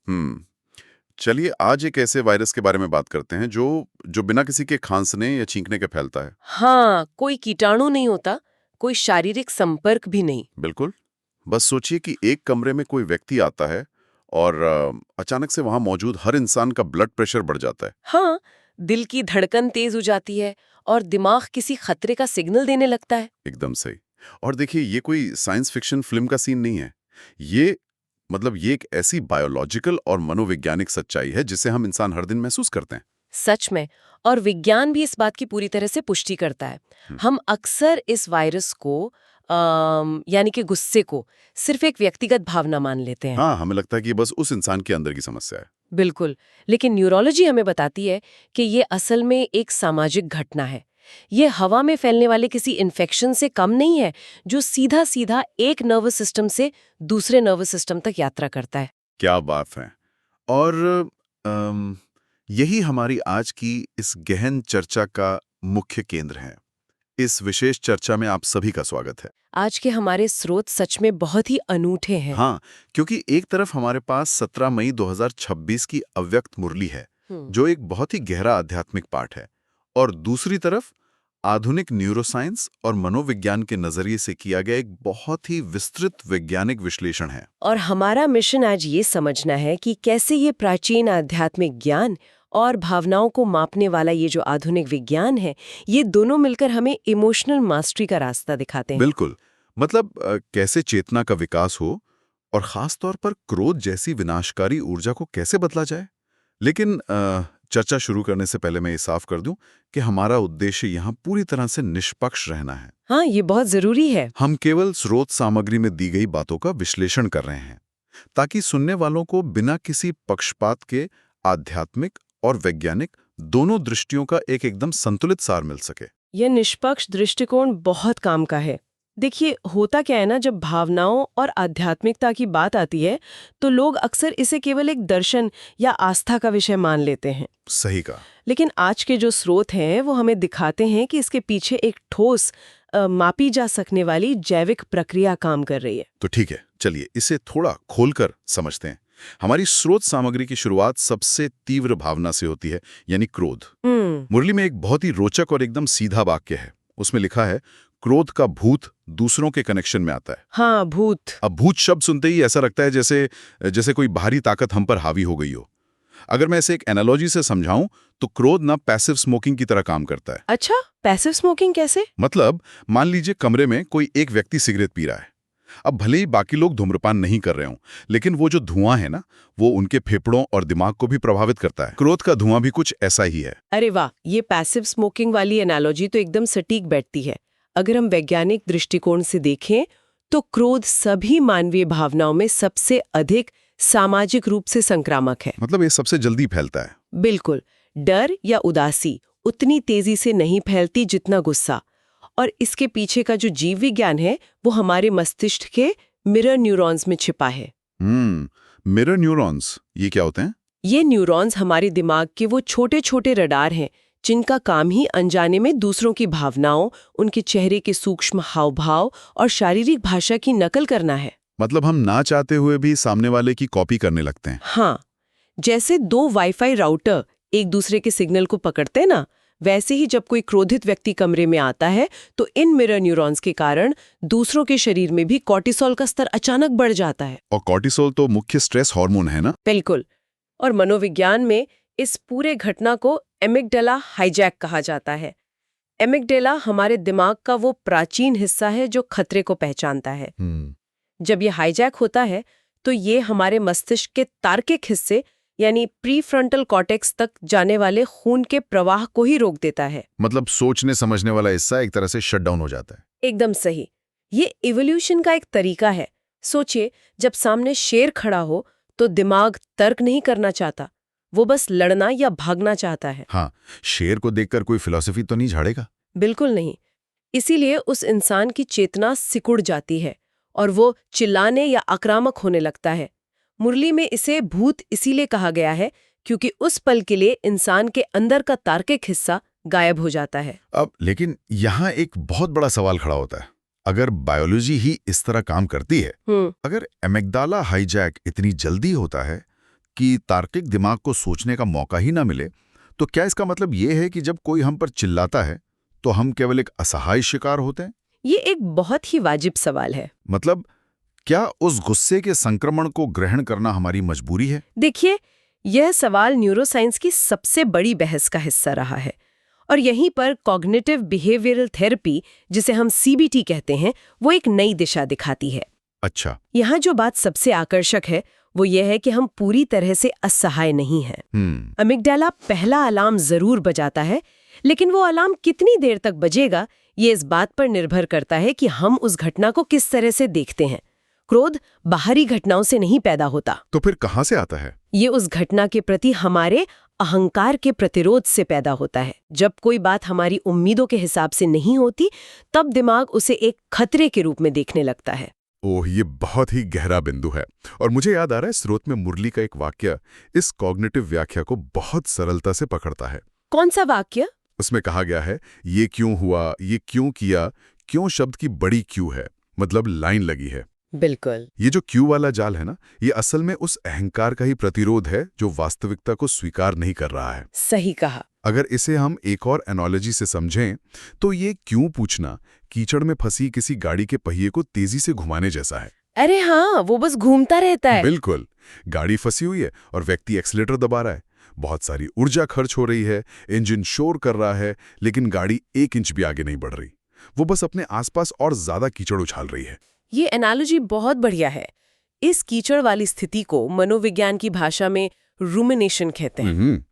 हम्म। चलिए आज एक ऐसे वायरस के बारे में बात करते हैं जो जो बिना किसी के खांसने या छींकने के फैलता है। हाँ, कोई कीटाणु नहीं होता, कोई शारीरिक संपर्क भी नहीं। बिल्कुल। बस सोचिए कि एक कमरे में कोई व्यक्ति आता है और अचानक से वहां मौजूद हर इंसान का ब्लड प्रेशर बढ़ जाता है। हाँ, दिल की धड़कन तेज हो जाती है और दिमाग किसी खतरे का सिग्नल देने लगता है। एकदम सही। और देखिए ये कोई साइंस फिक्शन फिल्म का सीन नहीं है। ये ये एक ऐसी बायोलॉजिकल और मनोवैज्ञानिक सच्चाई है जिसे हम इंसान हर दिन महसूस करते हैं। सच में। और विज्ञान भी इस बात की पूरी तरह से पुष्टि करता है। हम्म, हम अक्सर इस वायरस को यानी कि गुस्से को सिर्फ एक व्यक्तिगत भावना मान लेते हैं। हाँ, हमें लगता है कि ये बस उस इंसान के अंदर की समस्या है। बिल्कुल। लेकिन न्यूरोलॉजी हमें बताती है कि ये असल में एक सामाजिक घटना है। ये हवा में फैलने वाले किसी इन्फेक्शन से कम नहीं है, जो सीधा सीधा एक नर्वस सिस्टम से दूसरे नर्वस सिस्टम तक यात्रा करता है। क्या बात है। और अम, यही हमारी आज की इस गहन चर्चा का मुख्य केंद्र है। इस विशेष चर्चा में आप सभी का स्वागत है। आज के हमारे स्रोत सच में बहुत ही अनूठे हैं। हाँ, क्योंकि एक तरफ हमारे पास 17 मई 2026 की अव्यक्त मुरली है, हम्म। जो एक बहुत ही गहरा आध्यात्मिक पाठ है, और दूसरी तरफ आधुनिक न्यूरोसाइंस और मनोविज्ञान के नजरिए से किया गया एक बहुत ही विस्तृत वैज्ञानिक विश्लेषण है। और हमारा मिशन आज ये समझना है कि कैसे ये प्राचीन आध्यात्मिक ज्ञान और भावनाओं को मापने वाला ये जो आधुनिक विज्ञान है, ये दोनों मिलकर हमें इमोशनल मास्टरी का रास्ता दिखाते हैं। बिल्कुल। कैसे चेतना का विकास हो और खास तौर पर क्रोध जैसी विनाशकारी ऊर्जा को कैसे बदला जाए। लेकिन चर्चा शुरू करने से पहले मैं ये साफ कर दूं कि हमारा उद्देश्य यहाँ पूरी तरह से निष्पक्ष रहना है। हाँ, ये बहुत जरूरी है। हम केवल स्रोत सामग्री में दी गई बातों का विश्लेषण कर रहे हैं, ताकि सुनने वालों को बिना किसी पक्षपात के आध्यात्मिक और वैज्ञानिक दोनों दृष्टियों का एक एकदम संतुलित सार मिल सके। यह निष्पक्ष दृष्टिकोण बहुत काम का है। देखिए, होता क्या है ना, जब भावनाओं और आध्यात्मिकता की बात आती है तो लोग अक्सर इसे केवल एक दर्शन या आस्था का विषय मान लेते हैं। सही कहा। लेकिन आज के जो स्रोत हैं वो हमें दिखाते हैं कि इसके पीछे एक ठोस मापी जा सकने वाली जैविक प्रक्रिया काम कर रही है। तो ठीक है, चलिए इसे थोड़ा खोलकर समझते हैं। हमारी स्रोत सामग्री की शुरुआत सबसे तीव्र भावना से होती है, यानी क्रोध। मुरली में एक बहुत ही रोचक और एकदम सीधा वाक्य है। उसमें लिखा है, क्रोध का भूत दूसरों के कनेक्शन में आता है। हाँ, भूत। अब भूत शब्द सुनते ही ऐसा लगता है जैसे जैसे कोई बाहरी ताकत हम पर हावी हो गई हो। अगर मैं इसे एक एनालॉजी से समझाऊं तो क्रोध ना पैसिव स्मोकिंग की तरह काम करता है। अच्छा, पैसिव स्मोकिंग कैसे? मान लीजिए कमरे में कोई एक व्यक्ति सिगरेट पी रहा है। अब भले ही बाकी लोग धूम्रपान नहीं कर रहे हों, लेकिन वो जो धुआं है ना, वो उनके फेफड़ों और दिमाग को भी प्रभावित करता है। क्रोध का धुआं भी कुछ ऐसा ही है। अरे वाह, ये पैसिव स्मोकिंग वाली एनालॉजी तो एकदम सटीक बैठती है। अगर हम वैज्ञानिक दृष्टिकोण से देखें तो क्रोध सभी मानवीय भावनाओं में सबसे अधिक सामाजिक रूप से संक्रामक है। ये सबसे जल्दी फैलता है। बिल्कुल। डर या उदासी उतनी तेजी से नहीं फैलती जितना गुस्सा। और इसके पीछे का जो जीव विज्ञान है वो हमारे मस्तिष्क के मिरर न्यूरॉन्स में छिपा है। मिरर न्यूरॉन्स, ये क्या होते हैं? ये न्यूरॉन्स हमारे दिमाग के वो छोटे छोटे रडार हैं जिनका काम ही अनजाने में दूसरों की भावनाओं, उनके चेहरे के सूक्ष्म हाव भाव और शारीरिक भाषा की नकल करना है। हम ना चाहते हुए भी सामने वाले की कॉपी करने लगते हैं। हाँ, जैसे दो वाईफाई राउटर एक दूसरे के सिग्नल को पकड़ते हैं ना, वैसे ही जब कोई क्रोधित व्यक्ति कमरे में आता है तो इन मिरर न्यूरॉन्स के कारण दूसरों के शरीर में भी कॉर्टिसोल का स्तर अचानक बढ़ जाता है। और कॉर्टिसोल तो मुख्य स्ट्रेस हार्मोन है ना? बिल्कुल। और मनोविज्ञान में इस पूरे घटना को एमिगडाला हाईजैक कहा जाता है। एमिगडाला हमारे दिमाग का वो प्राचीन हिस्सा है जो खतरे को पहचानता है। जब ये हाईजैक होता है तो ये हमारे मस्तिष्क के तार्किक हिस्से यानी प्रीफ्रंटल कॉर्टेक्स तक जाने वाले खून के प्रवाह को ही रोक देता है। सोचने समझने वाला हिस्सा एक तरह से शट डाउन हो जाता है। एकदम सही। ये इवोल्यूशन का एक तरीका है। सोचिए, जब सामने शेर खड़ा हो तो दिमाग तर्क नहीं करना चाहता, वो बस लड़ना या भागना चाहता है। हाँ, शेर को देखकर कोई फिलॉसफी तो नहीं झाड़ेगा। बिल्कुल नहीं। इसीलिए उस इंसान की चेतना सिकुड़ जाती है और वो चिल्लाने या आक्रामक होने लगता है। मुरली में इसे भूत इसीलिए कहा गया है क्योंकि उस पल के लिए इंसान के अंदर का तार्किक हिस्सा गायब हो जाता है। अब लेकिन यहाँ एक बहुत बड़ा सवाल खड़ा होता है। अगर बायोलॉजी ही इस तरह काम करती है, अगर एमिग्डाला हाईजैक इतनी जल्दी होता है, कि तार्किक दिमाग को सोचने का मौका ही ना मिले, तो क्या इसका मतलब ये है कि जब कोई हम पर चिल्लाता है तो हम केवल एक असहाय शिकार होते हैं? ये एक बहुत ही वाजिब सवाल है। मतलब क्या उस गुस्से के संक्रमण को ग्रहण करना हमारी मजबूरी है? देखिए, यह सवाल न्यूरोसाइंस की सबसे बड़ी बहस का हिस्सा रहा है और यहीं पर कॉग्निटिव बिहेवियरल थेरेपी, जिसे हम CBT कहते हैं, वो एक नई दिशा दिखाती है। अच्छा। यहाँ जो बात सबसे आकर्षक है वो ये है कि हम पूरी तरह से असहाय नहीं हैं। अमिगडाला पहला अलार्म जरूर बजाता है, लेकिन वो अलार्म कितनी देर तक बजेगा ये इस बात पर निर्भर करता है कि हम उस घटना को किस तरह से देखते हैं। क्रोध बाहरी घटनाओं से नहीं पैदा होता। तो फिर कहाँ से आता है? ये उस घटना के प्रति हमारे अहंकार के प्रतिरोध से पैदा होता है। जब कोई बात हमारी उम्मीदों के हिसाब से नहीं होती, तब दिमाग उसे एक खतरे के रूप में देखने लगता है। ओह, ये बहुत ही गहरा बिंदु है। और मुझे याद आ रहा है, स्रोत में मुरली का एक वाक्य इस कॉग्निटिव व्याख्या को बहुत सरलता से पकड़ता है। कौन सा वाक्य? उसमें कहा गया है, ये क्यों हुआ, ये क्यों किया, क्यों शब्द की बड़ी क्यों है, मतलब लाइन लगी है। बिल्कुल। ये जो क्यों वाला जाल है ना, ये असल में उस अहंकार का ही प्रतिरोध है जो वास्तविकता को स्वीकार नहीं कर रहा है। सही कहा। अगर इसे हम एक और एनालॉजी से समझें तो ये क्यों पूछना कीचड़ में फंसी किसी गाड़ी के पहिए को तेजी से घुमाने जैसा है। अरे हाँ, वो बस घूमता रहता है। बिल्कुल। गाड़ी फंसी हुई है और व्यक्ति एक्सीलेटर दबा रहा है, बहुत सारी ऊर्जा खर्च हो रही है, इंजन शोर कर रहा है, लेकिन गाड़ी 1 इंच भी आगे नहीं बढ़ रही। वो बस अपने आसपास और ज्यादा कीचड़ उछाल रही है। ये एनालॉजी बहुत बढ़िया है। इस कीचड़ वाली स्थिति को मनोविज्ञान की भाषा में रूमिनेशन कहते हैं,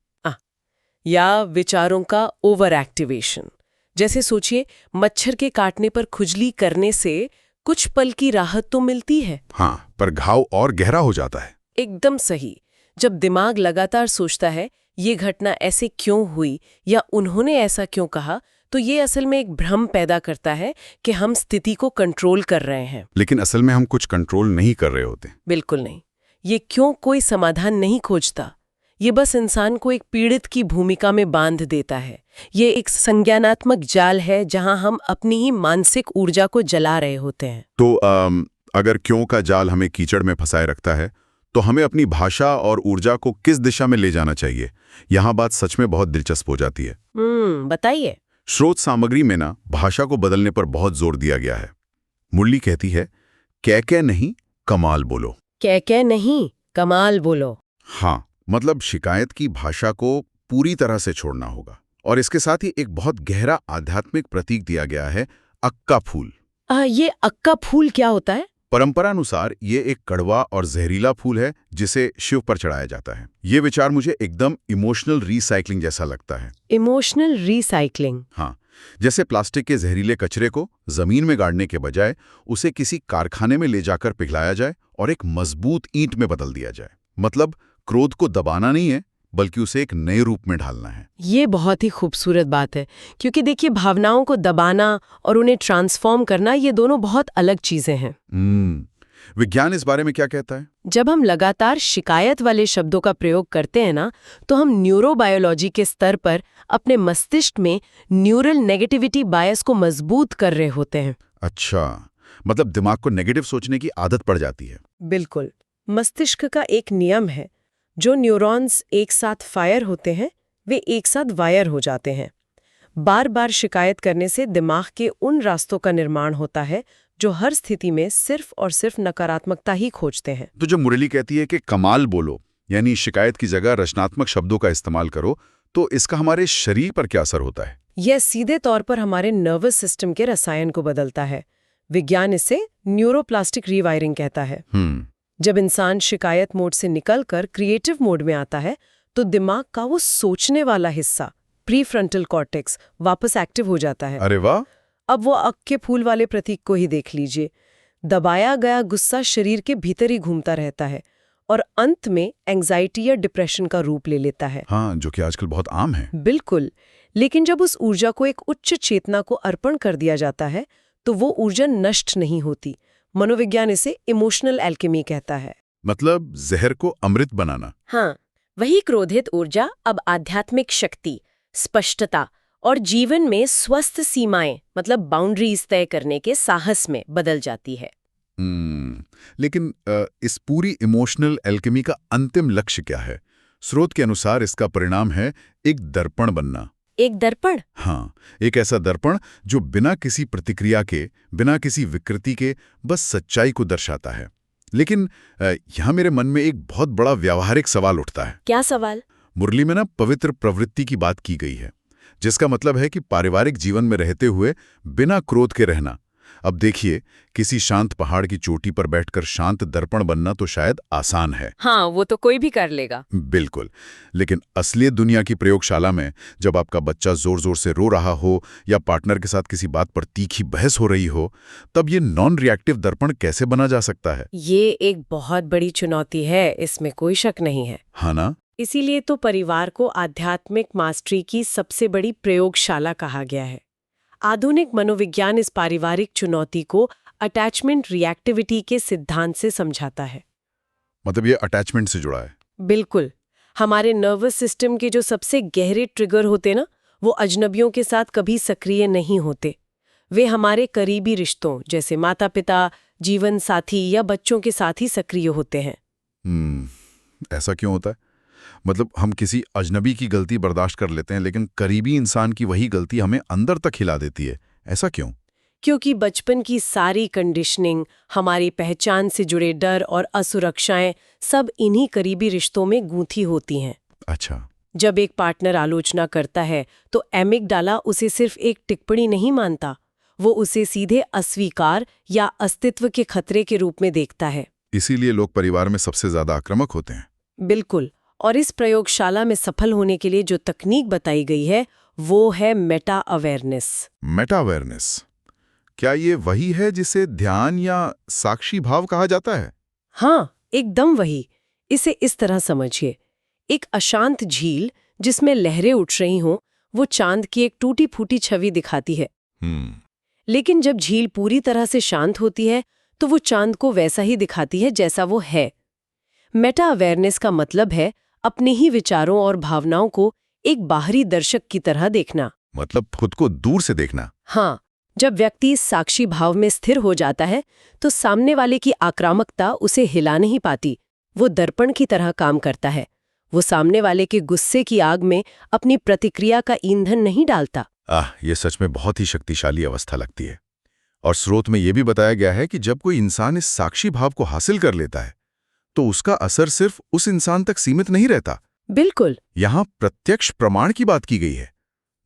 या विचारों का ओवर एक्टिवेशन। जैसे सोचिए, मच्छर के काटने पर खुजली करने से कुछ पल की राहत तो मिलती है, हाँ, पर घाव और गहरा हो जाता है। एकदम सही। जब दिमाग लगातार सोचता है ये घटना ऐसे क्यों हुई या उन्होंने ऐसा क्यों कहा, तो ये असल में एक भ्रम पैदा करता है कि हम स्थिति को कंट्रोल कर रहे हैं। लेकिन असल में हम कुछ कंट्रोल नहीं कर रहे होते। बिल्कुल नहीं। ये क्यों कोई समाधान नहीं खोजता, ये बस इंसान को एक पीड़ित की भूमिका में बांध देता है। ये एक संज्ञानात्मक जाल है जहां हम अपनी ही मानसिक ऊर्जा को जला रहे होते हैं। तो अगर क्यों का जाल हमें कीचड़ में फंसाए रखता है, तो हमें अपनी भाषा और ऊर्जा को किस दिशा में ले जाना चाहिए? यहाँ बात सच में बहुत दिलचस्प हो जाती है। बताइए। स्रोत सामग्री में ना भाषा को बदलने पर बहुत जोर दिया गया है। मुरली कहती है, कह नहीं कमाल बोलो। कह नहीं कमाल बोलो। हाँ, मतलब शिकायत की भाषा को पूरी तरह से छोड़ना होगा। और इसके साथ ही एक बहुत गहरा आध्यात्मिक प्रतीक दिया गया है, अक्का फूल। ये अक्का फूल क्या होता है? परंपरानुसार ये एक कड़वा और जहरीला फूल है जिसे शिव पर चढ़ाया जाता है। ये विचार मुझे एकदम इमोशनल रिसाइकलिंग जैसा लगता है। Emotional recycling? हाँ, जैसे प्लास्टिक के जहरीले कचरे को जमीन में गाड़ने के बजाय उसे किसी कारखाने में ले जाकर पिघलाया जाए और एक मजबूत ईंट में बदल दिया जाए। मतलब क्रोध को दबाना नहीं है, बल्कि उसे एक नए रूप में ढालना है। ये बहुत ही खूबसूरत बात है, क्योंकि देखिए, भावनाओं को दबाना और उन्हें ट्रांसफॉर्म करना, ये दोनों बहुत अलग चीजें हैं। विज्ञान इस बारे में क्या कहता है? जब हम लगातार शिकायत वाले शब्दों का प्रयोग करते हैं ना, तो हम न्यूरोबायोलॉजी के स्तर पर अपने मस्तिष्क में न्यूरल नेगेटिविटी बायस को मजबूत कर रहे होते हैं। अच्छा, मतलब दिमाग को नेगेटिव सोचने की आदत पड़ जाती है। बिल्कुल। मस्तिष्क का एक नियम है, जो न्यूरॉन्स एक साथ फायर होते हैं वे एक साथ वायर हो जाते हैं। बार बार शिकायत करने से दिमाग के उन रास्तों का निर्माण होता है जो हर स्थिति में सिर्फ और सिर्फ नकारात्मकता ही खोजते हैं। तो जब मुरली कहती है कि कमाल बोलो, यानी शिकायत की जगह रचनात्मक शब्दों का इस्तेमाल करो, तो इसका हमारे शरीर पर क्या असर होता है? यह सीधे तौर पर हमारे नर्वस सिस्टम के रसायन को बदलता है। विज्ञान इसे न्यूरोप्लास्टिक रीवायरिंग कहता है। जब इंसान शिकायत मोड से निकलकर क्रिएटिव मोड में आता है, तो दिमाग का वो सोचने वाला हिस्सा, प्रीफ्रंटल कॉर्टेक्स, वापस एक्टिव हो जाता है। अरे वाह! अब वो अक के फूल वाले प्रतीक को ही देख लीजिए। दबाया गया गुस्सा शरीर के भीतर ही घूमता रहता है और अंत में एंजाइटी या डिप्रेशन का रूप ले लेता है। हाँ, जो कि आजकल बहुत आम है। बिल्कुल। लेकिन जब उस ऊर्जा को एक उच्च चेतना को अर्पण कर दिया जाता है, तो वो ऊर्जा नष्ट नहीं होती। मनोविज्ञान इसे इमोशनल एल्केमी कहता है। मतलब जहर को अमृत बनाना। हाँ, वही क्रोधित ऊर्जा अब आध्यात्मिक शक्ति, स्पष्टता और जीवन में स्वस्थ सीमाएं, मतलब बाउंड्रीज तय करने के साहस में बदल जाती है। लेकिन इस पूरी इमोशनल एल्केमी का अंतिम लक्ष्य क्या है? स्रोत के अनुसार इसका परिणाम है एक दर्पण बनना। एक दर्पण? हाँ, एक ऐसा दर्पण जो बिना किसी प्रतिक्रिया के, बिना किसी विकृति के बस सच्चाई को दर्शाता है। लेकिन यहाँ मेरे मन में एक बहुत बड़ा व्यावहारिक सवाल उठता है। क्या सवाल? मुरली में ना पवित्र प्रवृत्ति की बात की गई है, जिसका मतलब है कि पारिवारिक जीवन में रहते हुए बिना क्रोध के रहना। अब देखिए, किसी शांत पहाड़ की चोटी पर बैठकर शांत दर्पण बनना तो शायद आसान है। हाँ, वो तो कोई भी कर लेगा। बिल्कुल, लेकिन असलियत दुनिया की प्रयोगशाला में जब आपका बच्चा जोर जोर से रो रहा हो या पार्टनर के साथ किसी बात पर तीखी बहस हो रही हो, तब ये नॉन रिएक्टिव दर्पण कैसे बना जा सकता है? ये एक बहुत बड़ी चुनौती है, इसमें कोई शक नहीं है। हाँ ना? इसीलिए तो परिवार को आध्यात्मिक मास्टरी की सबसे बड़ी प्रयोगशाला कहा गया है। आधुनिक मनोविज्ञान इस पारिवारिक चुनौती को अटैचमेंट रिएक्टिविटी के सिद्धांत से समझाता है। मतलब ये अटैचमेंट से जुड़ा है? बिल्कुल। हमारे नर्वस सिस्टम के जो सबसे गहरे ट्रिगर होते ना, वो अजनबियों के साथ कभी सक्रिय नहीं होते। वे हमारे करीबी रिश्तों जैसे माता पिता, जीवन साथी या बच्चों के साथ ही सक्रिय होते हैं। ऐसा क्यों होता है? मतलब हम किसी अजनबी की गलती बर्दाश्त कर लेते हैं, लेकिन करीबी इंसान की वही गलती हमें अंदर तक हिला देती है। ऐसा क्यों? क्योंकि बचपन की सारी कंडीशनिंग, हमारी पहचान से जुड़े डर और असुरक्षाएं सब इन्हीं करीबी रिश्तों में गूंथी होती हैं। अच्छा। जब एक पार्टनर आलोचना करता है तो एमिगडाला उसे सिर्फ एक टिप्पणी नहीं मानता, वो उसे सीधे अस्वीकार या अस्तित्व के खतरे के रूप में देखता है। इसीलिए लोग परिवार में सबसे ज्यादा आक्रामक होते हैं। बिल्कुल। और इस प्रयोगशाला में सफल होने के लिए जो तकनीक बताई गई है वो है मेटा अवेयरनेस। मेटा अवेयरनेस, क्या ये वही है जिसे ध्यान या साक्षी भाव कहा जाता है? हाँ, एकदम वही। इसे इस तरह समझिए, एक अशांत झील जिसमें लहरें उठ रही हों, वो चांद की एक टूटी फूटी छवि दिखाती है। लेकिन जब झील पूरी तरह से शांत होती है तो वो चांद को वैसा ही दिखाती है जैसा वो है। मेटा अवेयरनेस का मतलब है अपने ही विचारों और भावनाओं को एक बाहरी दर्शक की तरह देखना। मतलब खुद को दूर से देखना। हाँ, जब व्यक्ति साक्षी भाव में स्थिर हो जाता है तो सामने वाले की आक्रामकता उसे हिला नहीं पाती। वो दर्पण की तरह काम करता है। वो सामने वाले के गुस्से की आग में अपनी प्रतिक्रिया का ईंधन नहीं डालता। ये सच में बहुत ही शक्तिशाली अवस्था लगती है। और स्रोत में यह भी बताया गया है कि जब कोई इंसान इस साक्षी भाव को हासिल कर लेता है तो उसका असर सिर्फ उस इंसान तक सीमित नहीं रहता। बिल्कुल। यहाँ प्रत्यक्ष प्रमाण की बात की गई है।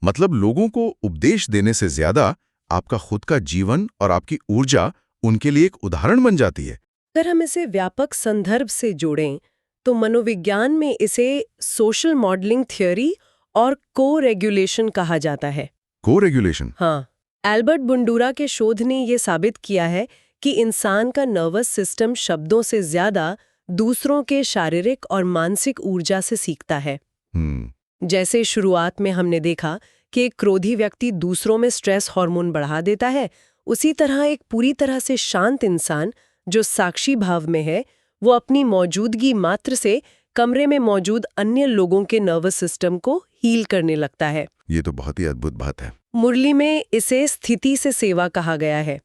मतलब लोगों को उपदेश देने से ज्यादा आपका खुद का जीवन और आपकी ऊर्जा उनके लिए एक उदाहरण बन जाती है। अगर हम इसे व्यापक संदर्भ से जोड़ें तो मनोविज्ञान में इसे सोशल मॉडलिंग थ्योरी और को-रेगुलेशन कहा जाता है। को-रेगुलेशन? हाँ, एल्बर्ट बंडूरा के शोध ने ये साबित किया है कि इंसान का नर्वस सिस्टम शब्दों से ज्यादा दूसरों के शारीरिक और मानसिक ऊर्जा से सीखता है। जैसे शुरुआत में हमने देखा कि एक क्रोधी व्यक्ति दूसरों में स्ट्रेस हार्मोन बढ़ा देता है, उसी तरह एक पूरी तरह से शांत इंसान जो साक्षी भाव में है, वो अपनी मौजूदगी मात्र से कमरे में मौजूद अन्य लोगों के नर्वस सिस्टम को हील करने लगता है। ये तो बहुत ही अद्भुत बात है। मुरली में इसे स्थिति से सेवा कहा गया है,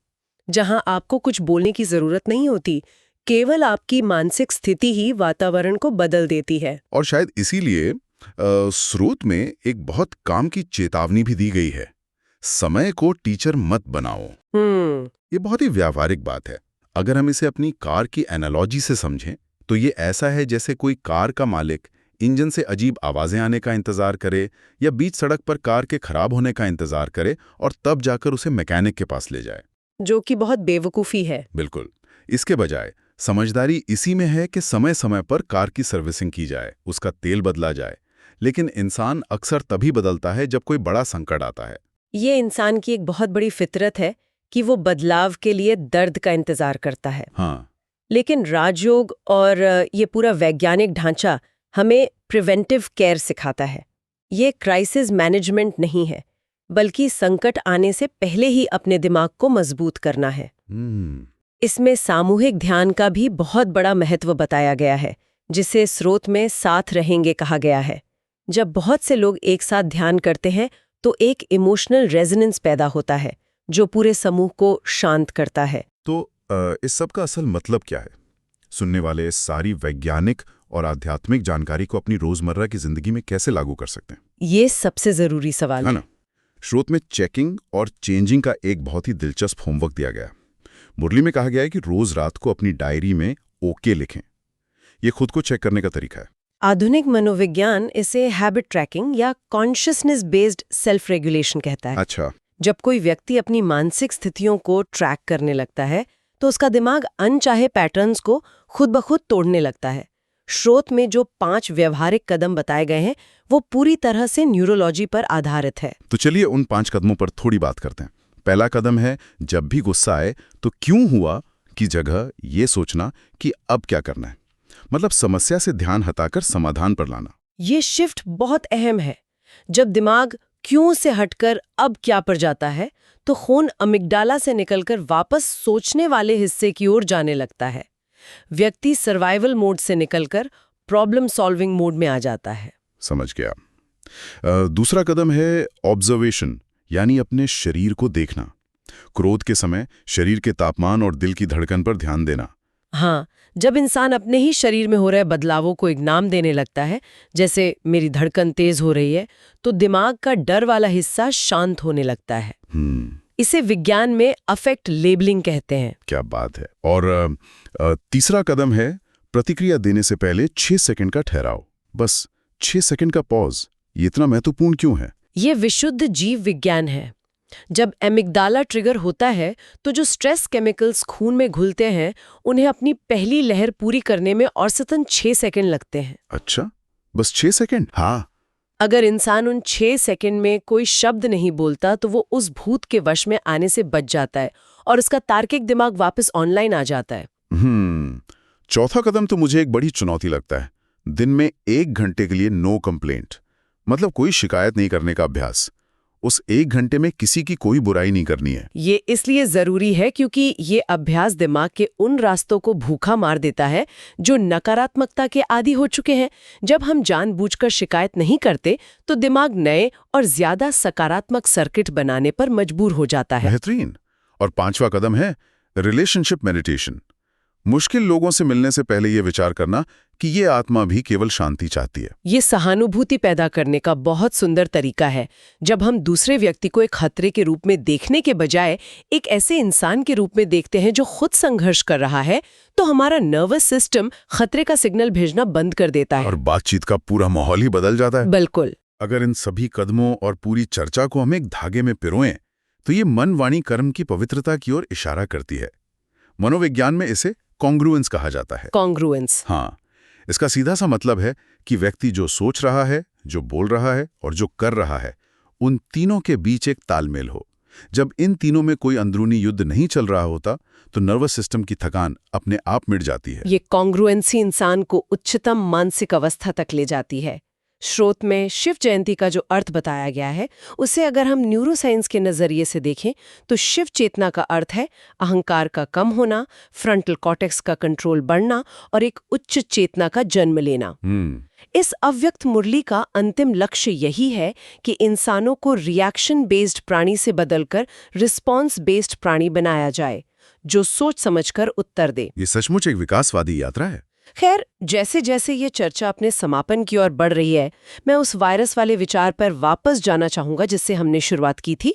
जहां आपको कुछ बोलने की जरूरत नहीं होती, केवल आपकी मानसिक स्थिति ही वातावरण को बदल देती है। और शायद इसीलिए स्रोत में एक बहुत काम की चेतावनी भी दी गई है, समय को टीचर मत बनाओ। ये बहुत ही व्यावहारिक बात है। अगर हम इसे अपनी कार की एनालॉजी से समझें तो ये ऐसा है जैसे कोई कार का मालिक इंजन से अजीब आवाजें आने का इंतजार करे या बीच सड़क पर कार के खराब होने का इंतजार करे और तब जाकर उसे मैकेनिक के पास ले जाए, जो कि बहुत बेवकूफ़ी है। बिल्कुल। इसके बजाय समझदारी इसी में है कि समय समय पर कार की सर्विसिंग की जाए, उसका तेल बदला जाए। लेकिन इंसान अक्सर तभी बदलता है जब कोई बड़ा संकट आता है। ये इंसान की एक बहुत बड़ी फितरत है कि वो बदलाव के लिए दर्द का इंतजार करता है। हाँ। लेकिन राजयोग और ये पूरा वैज्ञानिक ढांचा हमें प्रिवेंटिव केयर सिखाता है। ये क्राइसिस मैनेजमेंट नहीं है, बल्कि संकट आने से पहले ही अपने दिमाग को मजबूत करना है। इसमें सामूहिक ध्यान का भी बहुत बड़ा महत्व बताया गया है, जिसे स्रोत में साथ रहेंगे कहा गया है। जब बहुत से लोग एक साथ ध्यान करते हैं तो एक इमोशनल रेजोनेंस पैदा होता है जो पूरे समूह को शांत करता है। तो इस सब का असल मतलब क्या है? सुनने वाले इस सारी वैज्ञानिक और आध्यात्मिक जानकारी को अपनी रोजमर्रा की जिंदगी में कैसे लागू कर सकते हैं? ये सबसे जरूरी सवाल है है। ना? स्रोत में चेकिंग और चेंजिंग का एक बहुत ही दिलचस्प होमवर्क दिया गया। मुरली में कहा गया है कि रोज रात को अपनी डायरी में ओके लिखें। ये खुद को चेक करने का तरीका है। आधुनिक मनोविज्ञान इसे हैबिट ट्रैकिंग या कॉन्शियसनेस बेस्ड सेल्फ रेगुलेशन कहता है। अच्छा। जब कोई व्यक्ति अपनी मानसिक स्थितियों को ट्रैक करने लगता है तो उसका दिमाग अनचाहे पैटर्न्स को खुद ब खुद तोड़ने लगता है। स्रोत में जो 5 व्यवहारिक कदम बताए गए हैं वो पूरी तरह से न्यूरोलॉजी पर आधारित है। तो चलिए उन 5 कदमों पर थोड़ी बात करते हैं। पहला कदम है, जब भी गुस्सा आए तो क्यों हुआ की जगह ये सोचना कि अब क्या करना है। मतलब समस्या से ध्यान हटाकर समाधान पर लाना। ये शिफ्ट बहुत अहम है। जब दिमाग क्यों से हटकर अब क्या पर जाता है तो खून अमिगडाला से निकलकर वापस सोचने वाले हिस्से की ओर जाने लगता है। व्यक्ति सर्वाइवल मोड से निकलकर प्रॉब्लम सॉल्विंग मोड में आ जाता है। समझ गया। दूसरा कदम है ऑब्जर्वेशन, यानी अपने शरीर को देखना। क्रोध के समय शरीर के तापमान और दिल की धड़कन पर ध्यान देना। हाँ, जब इंसान अपने ही शरीर में हो रहे बदलावों को एक नाम देने लगता है, जैसे मेरी धड़कन तेज हो रही है, तो दिमाग का डर वाला हिस्सा शांत होने लगता है। इसे विज्ञान में अफेक्ट लेबलिंग कहते हैं। क्या बात है। और तीसरा कदम है प्रतिक्रिया देने से पहले 6 सेकंड का ठहराव। बस 6 सेकंड का पॉज। ये इतना महत्वपूर्ण क्यों है? ये विशुद्ध जीव विज्ञान है। जब एमिगडाला ट्रिगर होता है तो जो स्ट्रेस केमिकल्स खून में घुलते हैं उन्हें अपनी पहली लहर पूरी करने में औसतन 6 सेकंड लगते हैं। अच्छा, बस 6 सेकंड? हाँ। अगर इंसान उन 6 सेकंड में कोई शब्द नहीं बोलता तो वो उस भूत के वश में आने से बच जाता है और उसका तार्किक दिमाग वापस ऑनलाइन आ जाता है। चौथा कदम तो मुझे एक बड़ी चुनौती लगता है। दिन में 1 घंटे के लिए नो कंप्लेंट, मतलब कोई शिकायत नहीं करने का अभ्यास। उस 1 घंटे में किसी की कोई बुराई नहीं करनी है। ये इसलिए जरूरी है क्योंकि ये अभ्यास दिमाग के उन रास्तों को भूखा मार देता है जो नकारात्मकता के आदी हो चुके हैं। जब हम जानबूझकर शिकायत नहीं करते तो दिमाग नए और ज्यादा सकारात्मक सर्किट बनाने पर मजबूर हो जाता है। बेहतरीन। और 5वां कदम है रिलेशनशिप मेडिटेशन। मुश्किल लोगों से मिलने से पहले ये विचार करना कि ये आत्मा भी केवल शांति चाहती है। ये सहानुभूति पैदा करने का बहुत सुंदर तरीका है। जब हम दूसरे व्यक्ति को एक खतरे के रूप में देखने के बजाय एक ऐसे इंसान के रूप में देखते हैं जो खुद संघर्ष कर रहा है, तो हमारा नर्वस सिस्टम खतरे का सिग्नल भेजना बंद कर देता है और बातचीत का पूरा माहौल ही बदल जाता है। बिल्कुल। अगर इन सभी कदमों और पूरी चर्चा को हम एक धागे में पिरोएं तो ये मन वाणी कर्म की पवित्रता की ओर इशारा करती है। मनोविज्ञान में इसे कॉन्ग्रुएंस कहा जाता है। कॉन्ग्रुएंस। हाँ, इसका सीधा सा मतलब है कि व्यक्ति जो सोच रहा है, जो बोल रहा है और जो कर रहा है, उन तीनों के बीच एक तालमेल हो। जब इन तीनों में कोई अंदरूनी युद्ध नहीं चल रहा होता तो नर्वस सिस्टम की थकान अपने आप मिट जाती है। ये कॉन्ग्रुएंसी इंसान को उच्चतम मानसिक अवस्था तक ले जाती है। स्रोत में शिव जयंती का जो अर्थ बताया गया है उसे अगर हम न्यूरोसाइंस के नजरिए से देखें तो शिव चेतना का अर्थ है अहंकार का कम होना, फ्रंटल कॉर्टेक्स का कंट्रोल बढ़ना और एक उच्च चेतना का जन्म लेना। इस अव्यक्त मुरली का अंतिम लक्ष्य यही है कि इंसानों को रिएक्शन बेस्ड प्राणी से बदलकर रिस्पॉन्स बेस्ड प्राणी बनाया जाए जो सोच समझकर उत्तर दे। ये सचमुच एक विकासवादी यात्रा है। खैर, जैसे जैसे ये चर्चा अपने समापन की ओर बढ़ रही है, मैं उस वायरस वाले विचार पर वापस जाना चाहूंगा जिससे हमने शुरुआत की थी।